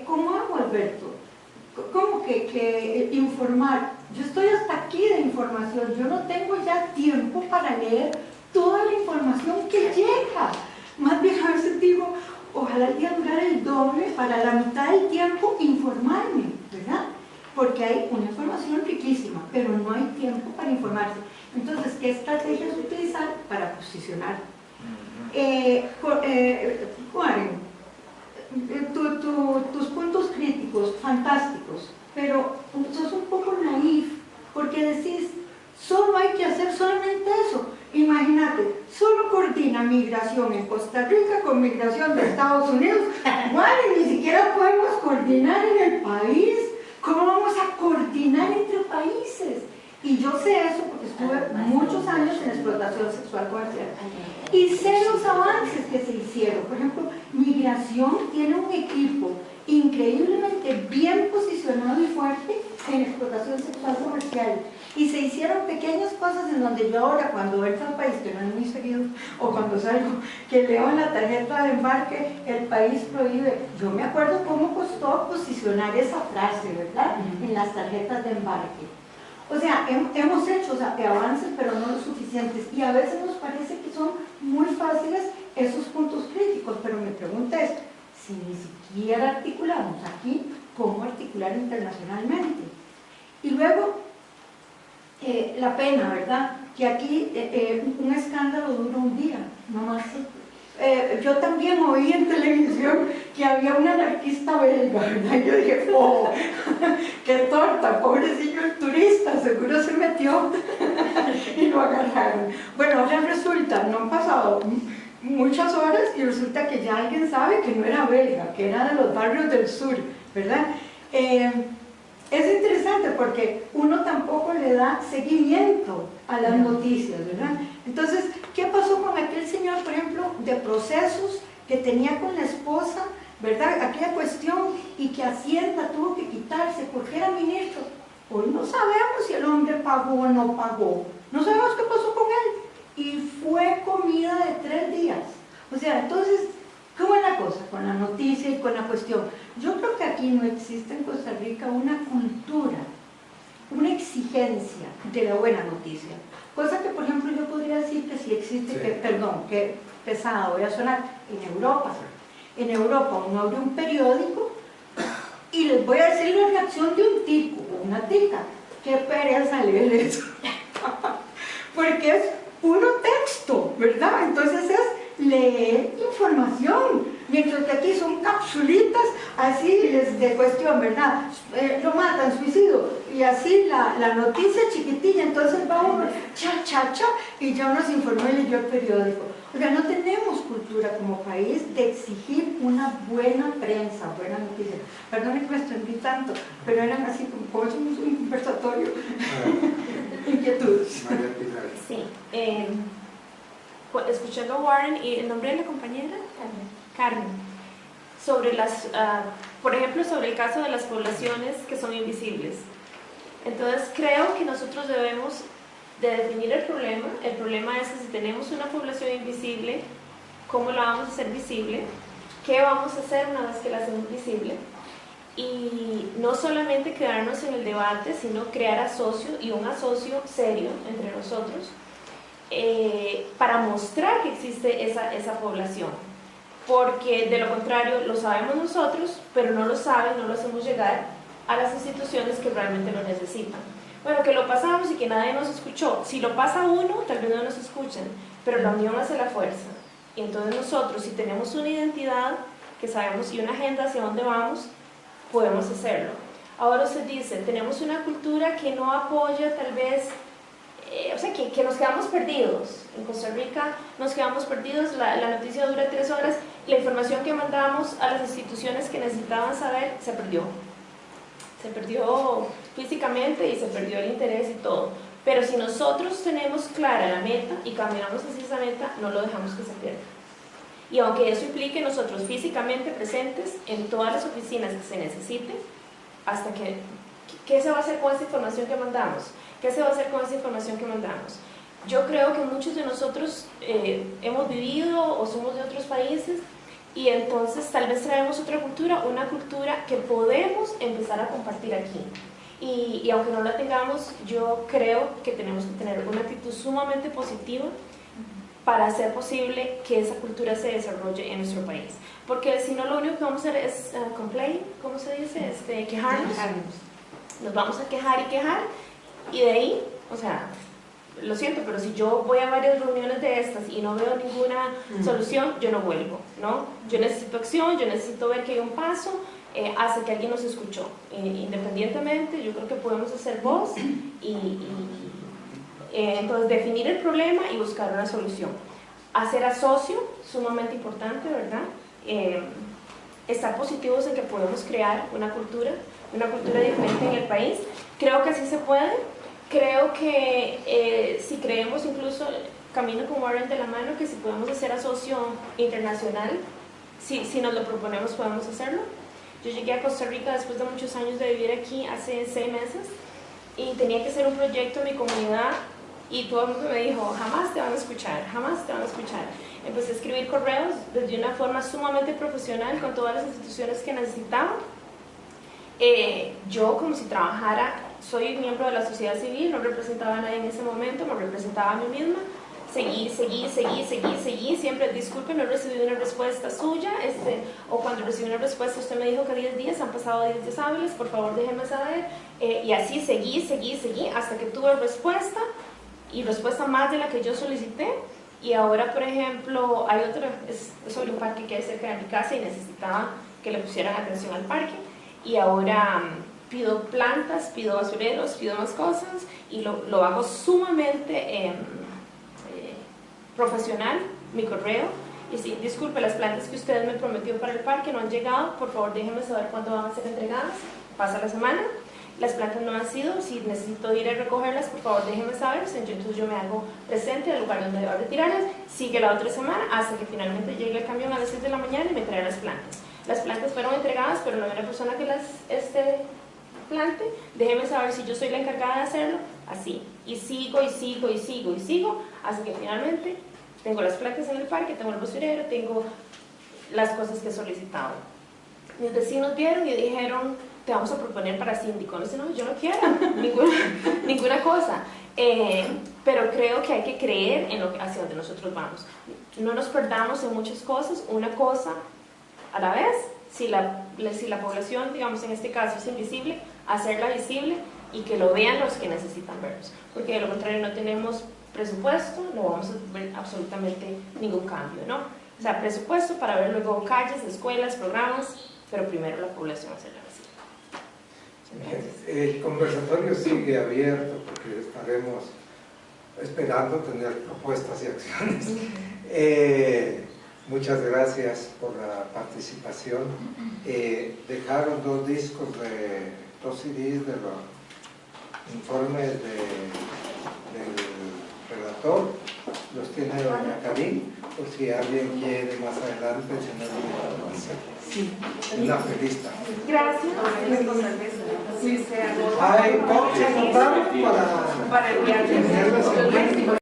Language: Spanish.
¿cómo hago, Alberto? ¿Cómo que informar? Yo estoy hasta aquí de información, yo no tengo ya tiempo para leer toda la información que llega. Más bien a veces digo, ojalá el día durara el doble para la mitad del tiempo informarme, ¿verdad? Porque hay una información riquísima, pero no hay tiempo para informarse. Entonces, ¿qué estrategias utilizar para posicionar? Warren, tus puntos críticos, fantásticos, pero sos un poco naif, porque decís, solo hay que hacer solamente eso. Imagínate, solo coordina migración en Costa Rica con migración de Estados Unidos. Warren, ni siquiera podemos coordinar en el país. ¿Cómo vamos a coordinar entre países? Y yo sé eso porque estuve muchos años en explotación sexual comercial. Y sé los avances que se hicieron. Por ejemplo, migración tiene un equipo increíblemente bien posicionado y fuerte en explotación sexual comercial. Y se hicieron pequeñas cosas en donde yo ahora, cuando entro al país, que no es muy seguido, o cuando salgo, que leo en la tarjeta de embarque, el país prohíbe. Yo me acuerdo cómo costó posicionar esa frase, ¿verdad? En las tarjetas de embarque. O sea, hemos hecho avances, pero no lo suficientes. Y a veces nos parece que son muy fáciles esos puntos críticos, pero mi pregunta es, si ni siquiera articulamos aquí, ¿cómo articular internacionalmente? Y luego, la pena, ¿verdad? Que aquí un escándalo dura un día, no más. Yo también oí en televisión que había un anarquista belga, ¿verdad? Yo dije, oh, qué torta, pobrecillo el turista, seguro se metió y lo agarraron. Bueno, ahora resulta, no han pasado muchas horas y resulta que ya alguien sabe que no era belga, que era de los barrios del sur, ¿verdad? Es interesante porque uno tampoco le da seguimiento a las noticias, ¿verdad? Entonces, ¿qué pasó con aquel señor, por ejemplo, de procesos que tenía con la esposa, ¿verdad? Aquella cuestión y que Hacienda tuvo que quitarse porque era ministro. Hoy no sabemos si el hombre pagó o no pagó. No sabemos qué pasó con él. Y fue comida de 3 días. O sea, entonces, ¿cómo es la cosa con la noticia y con la cuestión? Yo creo que aquí no existe en Costa Rica una cultura, una exigencia de la buena noticia. Cosa que, por ejemplo, yo podría decir que sí existe, sí. Perdón, que pesado, voy a sonar, en Europa. En Europa uno abre un periódico y les voy a decir la reacción de un tico o una tica. Qué pereza leer eso. Porque es puro texto, ¿verdad? Entonces es leer información. Mientras que aquí son capsulitas así de cuestión, ¿verdad? Lo matan, suicidio, y así la noticia chiquitilla, entonces vamos, cha, y ya uno se informó y leyó el periódico. O sea, no tenemos cultura como país de exigir una buena prensa, buena noticia. Perdón que me extendí tanto, pero eran así como somos un conversatorio. Inquietudes. Sí. Escuchando a Warren y el nombre de la compañera, Carmen, sobre por ejemplo, sobre el caso de las poblaciones que son invisibles. Entonces, creo que nosotros debemos de definir el problema. El problema es que si tenemos una población invisible, ¿cómo la vamos a hacer visible? ¿Qué vamos a hacer una vez que la hacemos visible? Y no solamente quedarnos en el debate, sino crear asocio y un asocio serio entre nosotros para mostrar que existe esa población. Porque de lo contrario lo sabemos nosotros, pero no lo saben, no lo hacemos llegar a las instituciones que realmente lo necesitan. Bueno, que lo pasamos y que nadie nos escuchó. Si lo pasa uno, tal vez no nos escuchen, pero la unión hace la fuerza. Y entonces nosotros, si tenemos una identidad que sabemos y una agenda hacia dónde vamos, podemos hacerlo. Ahora usted dice, tenemos una cultura que no apoya tal vez, o sea, que nos quedamos perdidos. En Costa Rica nos quedamos perdidos, la noticia dura 3 horas, la información que mandamos a las instituciones que necesitaban saber se perdió. Se perdió físicamente y se perdió el interés y todo. Pero si nosotros tenemos clara la meta y caminamos hacia esa meta, no lo dejamos que se pierda. Y aunque eso implique nosotros físicamente presentes en todas las oficinas que se necesiten, hasta ¿qué se va a hacer con esa información que mandamos? ¿Qué se va a hacer con esa información que mandamos? Yo creo que muchos de nosotros hemos vivido o somos de otros países y entonces tal vez traemos otra cultura, una cultura que podemos empezar a compartir aquí. Y aunque no la tengamos, yo creo que tenemos que tener una actitud sumamente positiva para hacer posible que esa cultura se desarrolle en nuestro país. Porque si no, lo único que vamos a hacer es complain, ¿cómo se dice? Quejarnos. Nos vamos a quejar y quejar, y de ahí, o sea, lo siento, pero si yo voy a varias reuniones de estas y no veo ninguna solución, yo no vuelvo, ¿no? Yo necesito acción, yo necesito ver que hay un paso hasta que alguien nos escuchó. Independientemente, yo creo que podemos hacer voz entonces definir el problema y buscar una solución. Hacer asocio, sumamente importante, ¿verdad? Estar positivos en que podemos crear una cultura diferente en el país. Creo que así se puede. Creo que si creemos, incluso camino con Warren de la mano, que si podemos hacer asocio internacional, si nos lo proponemos podemos hacerlo. Yo llegué a Costa Rica después de muchos años de vivir aquí, hace 6 meses, y tenía que hacer un proyecto en mi comunidad, y todo el mundo me dijo, jamás te van a escuchar, jamás te van a escuchar. Empecé a escribir correos de una forma sumamente profesional con todas las instituciones que necesitaba. Yo, como si trabajara, soy miembro de la sociedad civil, no representaba a nadie en ese momento, me representaba a mí misma. Seguí, siempre, disculpe, no recibí una respuesta suya, o cuando recibí una respuesta usted me dijo que 10 días, han pasado 10 días hábiles, por favor déjenme saber, y así seguí, hasta que tuve respuesta, y respuesta más de la que yo solicité. Y ahora, por ejemplo, hay otra, es sobre un parque que hay cerca de mi casa y necesitaba que le pusieran atención al parque, y ahora pido plantas, pido basureros, pido más cosas, y lo hago sumamente profesional, mi correo, y sí, disculpe, las plantas que ustedes me prometió para el parque no han llegado, por favor déjenme saber cuándo van a ser entregadas, pasa la semana, las plantas no han sido, si necesito ir a recogerlas, por favor déjenme saber, entonces yo me hago presente al lugar donde debo retirarlas, sigue la otra semana, hasta que finalmente llegue el camión a las 6 de la mañana y me trae las plantas. Las plantas fueron entregadas, pero no hay una persona que las plante, déjeme saber si yo soy la encargada de hacerlo, así, y sigo, hasta que finalmente tengo las plantas en el parque, tengo el basurero, tengo las cosas que he solicitado. Mis vecinos vieron y dijeron, te vamos a proponer para síndico. No, yo no quiero ninguna cosa, pero creo que hay que creer en hacia donde nosotros vamos. No nos perdamos en muchas cosas, una cosa a la vez. Si la población, digamos en este caso, es invisible, hacerla visible y que lo vean los que necesitan verlos, porque de lo contrario no tenemos presupuesto, no vamos a ver absolutamente ningún cambio, ¿no? O sea, presupuesto para ver luego calles, escuelas, programas, pero primero la población hacerla visible. El conversatorio sigue abierto porque estaremos esperando tener propuestas y acciones. Muchas gracias por la participación. Dejaron 2 discos, 2 CDs de los informes del relator, los tiene doña Karin, por si alguien quiere más adelante tener una información. Sí. Una feliz tarde. Gracias. Sí, Vamos a anotar para el viaje.